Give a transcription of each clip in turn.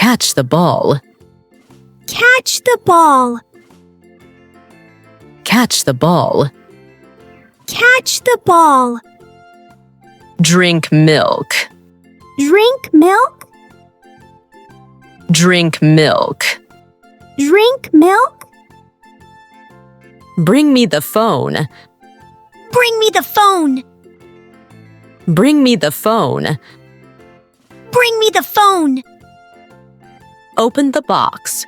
Catch the ball. Catch the ball. Catch the ball. Catch the ball. Drink milk. Drink milk. Drink milk. Drink milk. Bring me the phone. Bring me the phone. Bring me the phone. Bring me the phone. Open the box.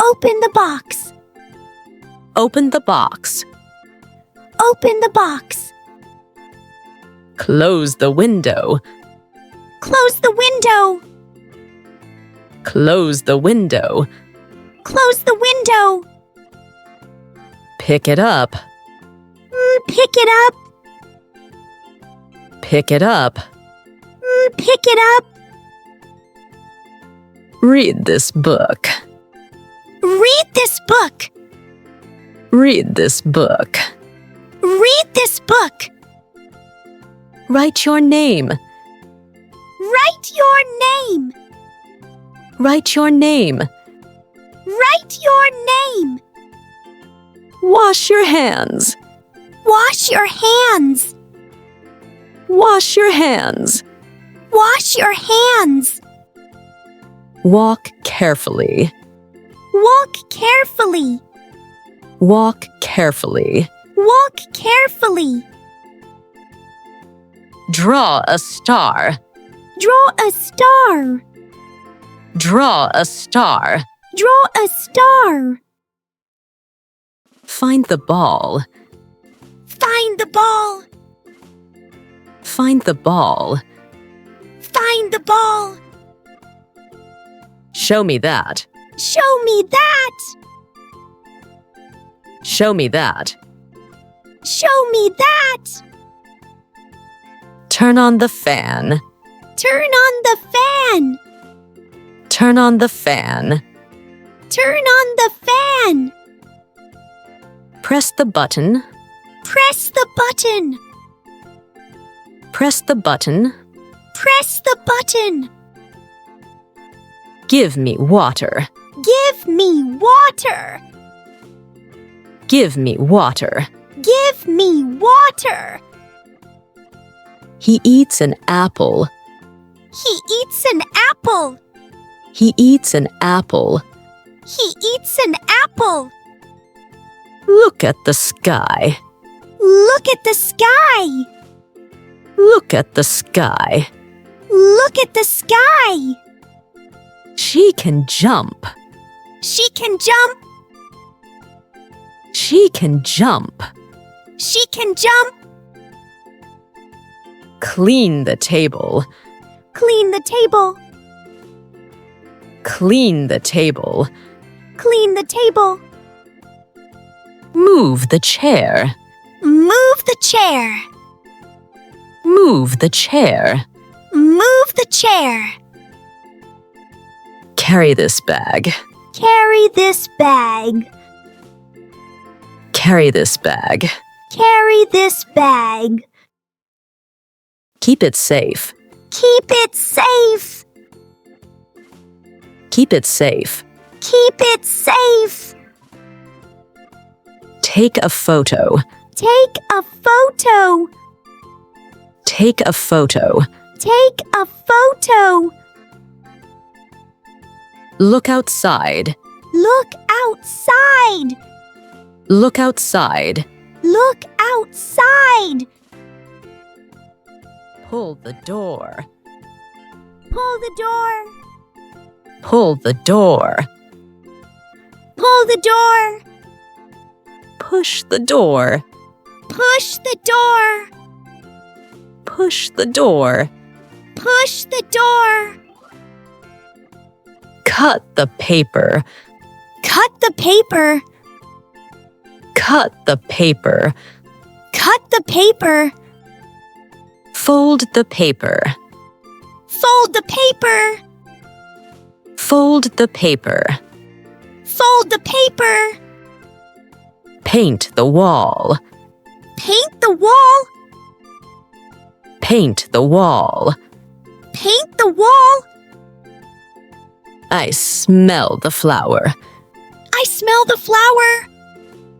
Open the box. Open the box. Open the box. Close the window. Close the window. Close the window. Close the window. Pick it up. Pick it up. Pick it up. Pick it up. Read this book. Read this book. Read this book. Read this book. Write your name. Write your name. Write your name. Write your name. Wash your hands. Wash your hands. Wash your hands. Wash your hands. Walk carefully. Walk carefully. Walk carefully. Walk carefully. Draw a star. Draw a star. Draw a star. Draw a star. Find the ball. Find the ball. Find the ball. Find the ball. Show me that. Show me that. Show me that. Show me that. Turn on the fan. Turn on the fan. Turn on the fan. Turn on the fan. Press the button. Press the button. Press the button. Press the button. Give me water. Give me water. Give me water. Give me water. He eats an apple. He eats an apple. He eats an apple. He eats an apple. Look at the sky. Look at the sky. Look at the sky. Look at the sky. She can jump. She can jump. She can jump. She can jump. Clean the table. Clean the table. Clean the table. Clean the table. Move the chair. Move the chair. Move the chair. Move the chair. Carry this bag. Carry this bag. Carry this bag. Carry this bag. Keep it safe. Keep it safe. Keep it safe. Keep it safe. Take a photo. Take a photo. Take a photo. Take a photo. Look outside. Look outside. Look outside. Look outside. Pull the door. Pull the door. Pull the door. Pull the door. Push the door. Push the door. Push the door. Push the door. Cut the paper. Cut the paper. Cut the paper. Cut the paper. Fold the paper. Fold the paper. Fold the paper. Fold the paper. Paint the wall. Paint the wall. Paint the wall. Paint the wall. I smell the flower. I smell the flower.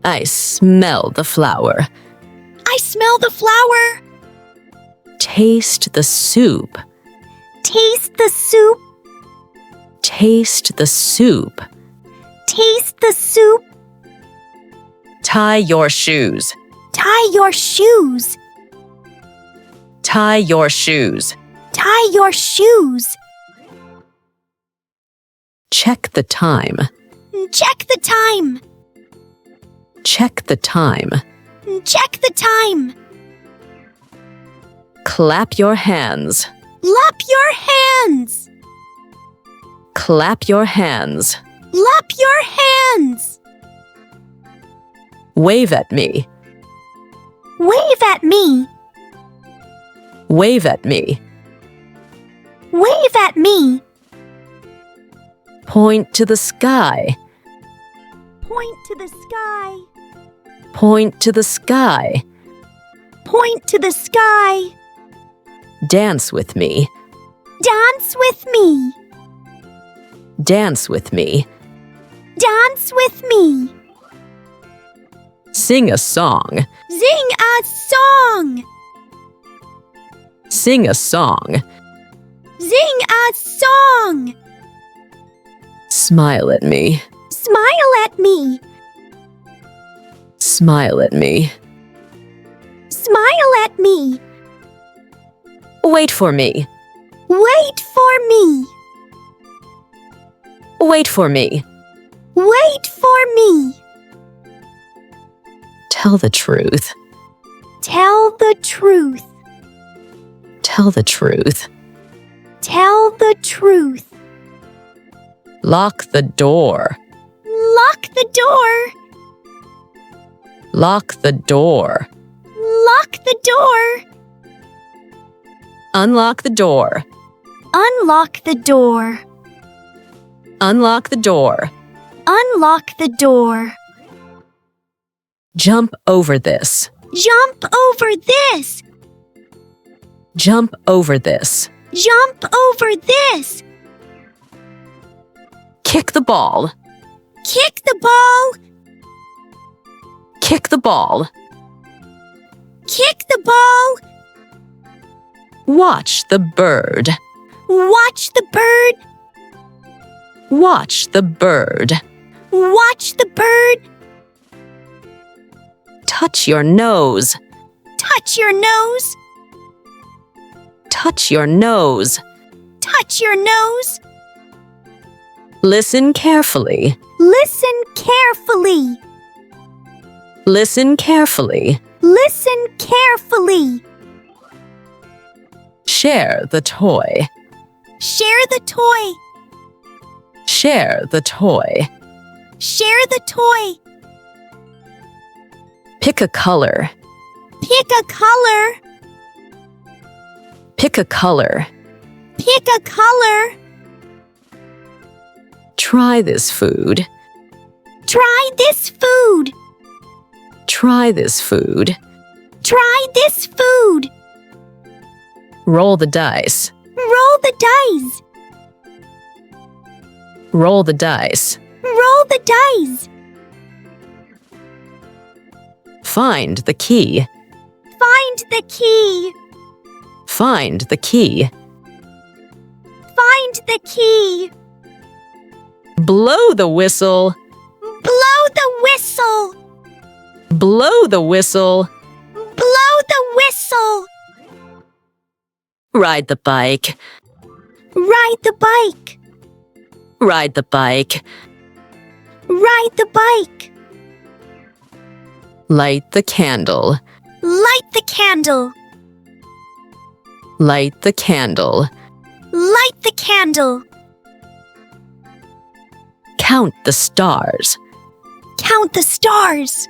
I smell the flower. I smell the flower. Taste the soup. Taste the soup. Taste the soup. Taste the soup. Tie your shoes. Tie your shoes. Tie your shoes. Tie your shoes. Check the time. Check the time. Check the time. Check the time. Clap your hands. Clap your hands. Clap your hands. Clap your hands. Wave at me. Wave at me. Wave at me. Wave at me. Point to the sky. Point to the sky. Point to the sky. Point to the sky. Dance with me. Dance with me. Dance with me. Dance with me. Sing a song. Sing a song. Sing a song. Sing a song. Smile at me. Smile at me. Smile at me. Smile at me. Wait for me. Wait for me. Wait for me. Wait for me. Tell the truth. Tell the truth. Tell the truth. Tell the truth. Lock the door. Lock the door. Lock the door. Lock the door. Unlock the door. Unlock the door. Unlock the door. Unlock the door. Jump over this. Jump over this. Jump over this. Jump over this. Kick the ball. Kick the ball. Kick the ball. Kick the ball. Watch the bird. Watch the bird. Watch the bird. Watch the bird. Touch your nose. Touch your nose. Touch your nose. Touch your nose. Listen carefully. Listen carefully. Listen carefully. Listen carefully. Share the toy. Share the toy. Share the toy. Share the toy. Pick a color. Pick a color. Pick a color. Pick a color. Try this food. Try this food. Try this food. Try this food. Roll the dice. Roll the dice. Roll the dice. Roll the dice. Find the key. Find the key. Find the key. Find the key. Blow the whistle. Blow the whistle. Blow the whistle. Blow the whistle. Ride the bike. Ride the bike. Ride the bike. Ride the bike. Light the candle. Light the candle. Light the candle. Light the candle. Count the stars. Count the stars.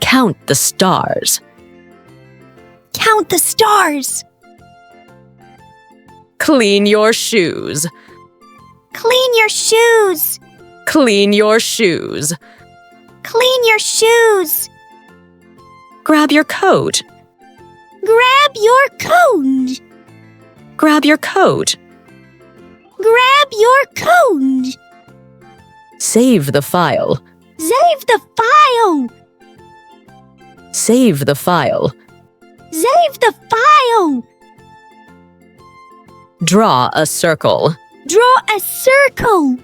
Count the stars. Count the stars. Clean your shoes. Clean your shoes. Clean your shoes. Clean your shoes. Grab your coat. Grab your coat. Grab your coat. Grab your code. Save the file. Save the file. Save the file. Save the file. Draw a circle. Draw a circle.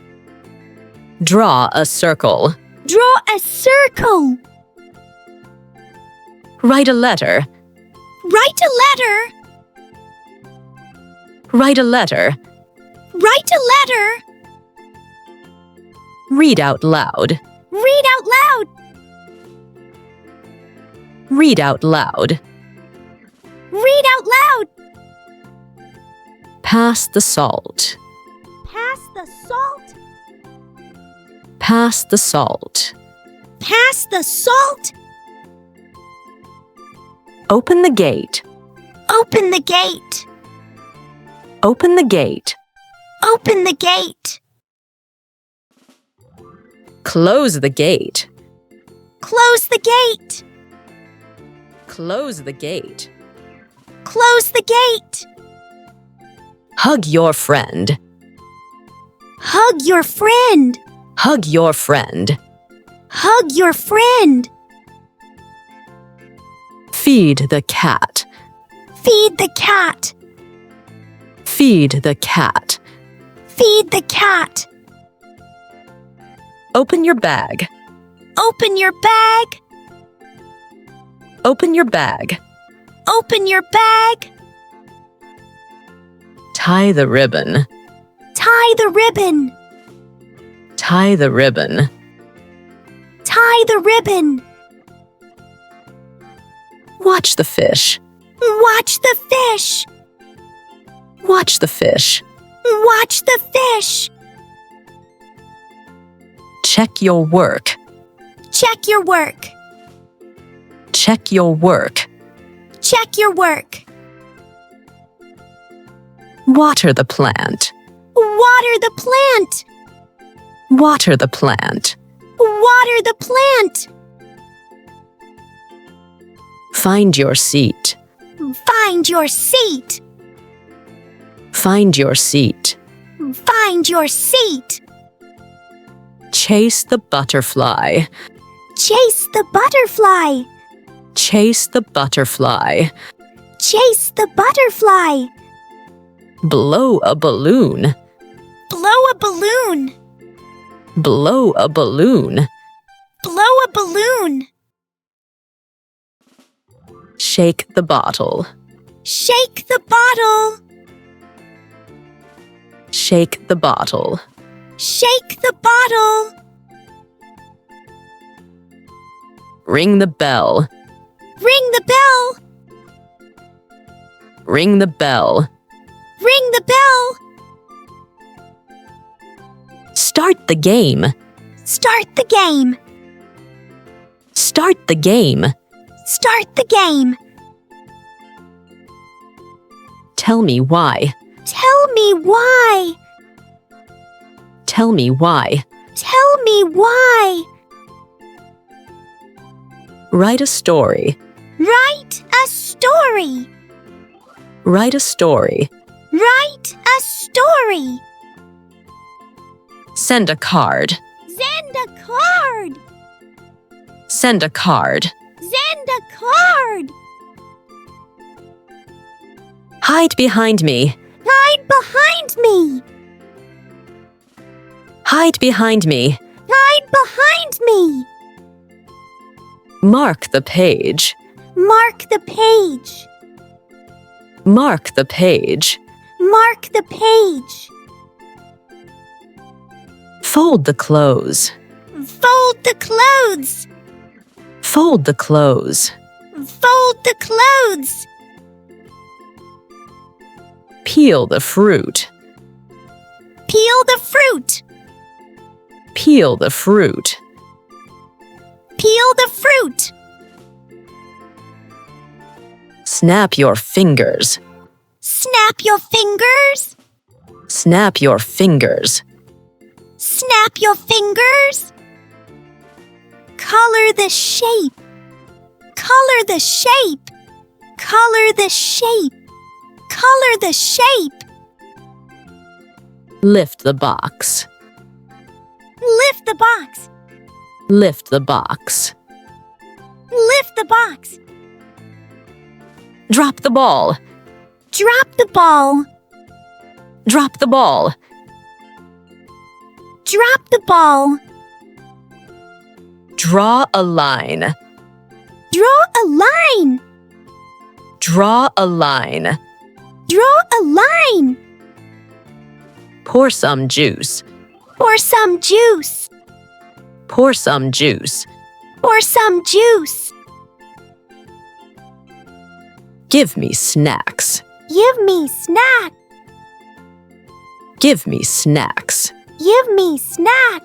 Draw a circle. Draw a circle. Write a letter. Write a letter. Write a letter. Write a letter. Read out loud. Read out loud. Read out loud. Read out loud. Pass the salt. Pass the salt. Pass the salt. Pass the salt. Open the gate. Open the gate. Open the gate. Open the gate. Close the gate. Close the gate. Close the gate. Close the gate. Hug your friend. Hug your friend. Hug your friend. Hug your friend. Feed the cat. Feed the cat. Feed the cat. Feed the cat. Open your bag. Open your bag. Open your bag. Open your bag. Tie the ribbon. Tie the ribbon. Tie the ribbon. Tie the ribbon. Watch the fish. Watch the fish. Watch the fish. Watch the fish. Check your work. Check your work. Check your work. Check your work. Water the plant. Water the plant. Water the plant. Water the plant. Find your seat. Find your seat. Find your seat. Find your seat. Chase the butterfly. Chase the butterfly. Chase the butterfly. Chase the butterfly. Blow a balloon. Blow a balloon. Blow a balloon. Blow a balloon. Shake the bottle. Shake the bottle. Shake the bottle. Shake the bottle. Ring the bell. Ring the bell. Ring the bell. Ring the bell. Start the game. Start the game. Start the game. Start the game. Tell me why. Tell me why. Tell me why. Tell me why. Write a story. Write a story. Write a story. Write a story. Send a card. Send a card. Send a card. Send a card. Hide behind me. Hide behind me. Hide behind me. Hide behind me. Mark the page. Mark the page. Mark the page. Mark the page. Fold the clothes. Fold the clothes. Fold the clothes. Fold the clothes. Peel the fruit. Peel the fruit. Peel the fruit. Peel the fruit. Snap your fingers. Snap your fingers. Snap your fingers. Snap your fingers. Color the shape. Color the shape. Color the shape. Color the shape. Lift the box. Lift the box. Lift the box. Lift the box. Drop the ball. Drop the ball. Drop the ball. Drop the ball. Draw a line. Draw a line. Draw a line. Draw a line. Pour some juice. Pour some juice. Pour some juice. Pour some juice. Give me snacks. Give me snack. Give me snacks. Give me snack.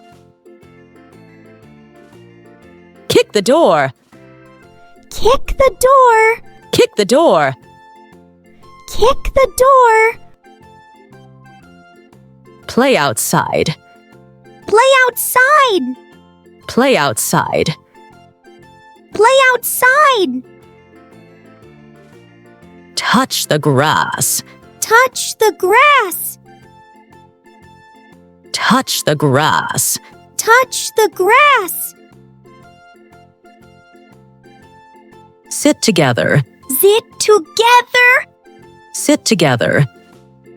Kick the door. Kick the door. Kick the door. Kick the door. Play outside. Play outside. Play outside. Play outside. Touch the grass. Touch the grass. Touch the grass. Touch the grass. Sit together. Sit together. Sit together.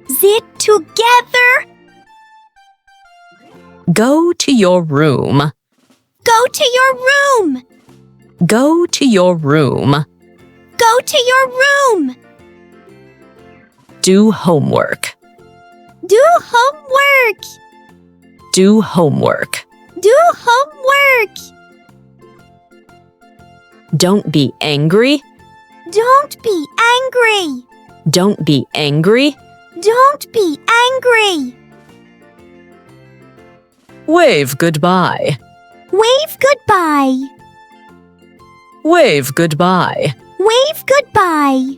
Sit together. Go to your room. Go to your room. Go to your room. Go to your room. Do homework. Do homework. Do homework. Do homework. Don't be angry. Don't be angry. Don't be angry. Don't be angry. Wave goodbye. Wave goodbye. Wave goodbye. Wave goodbye.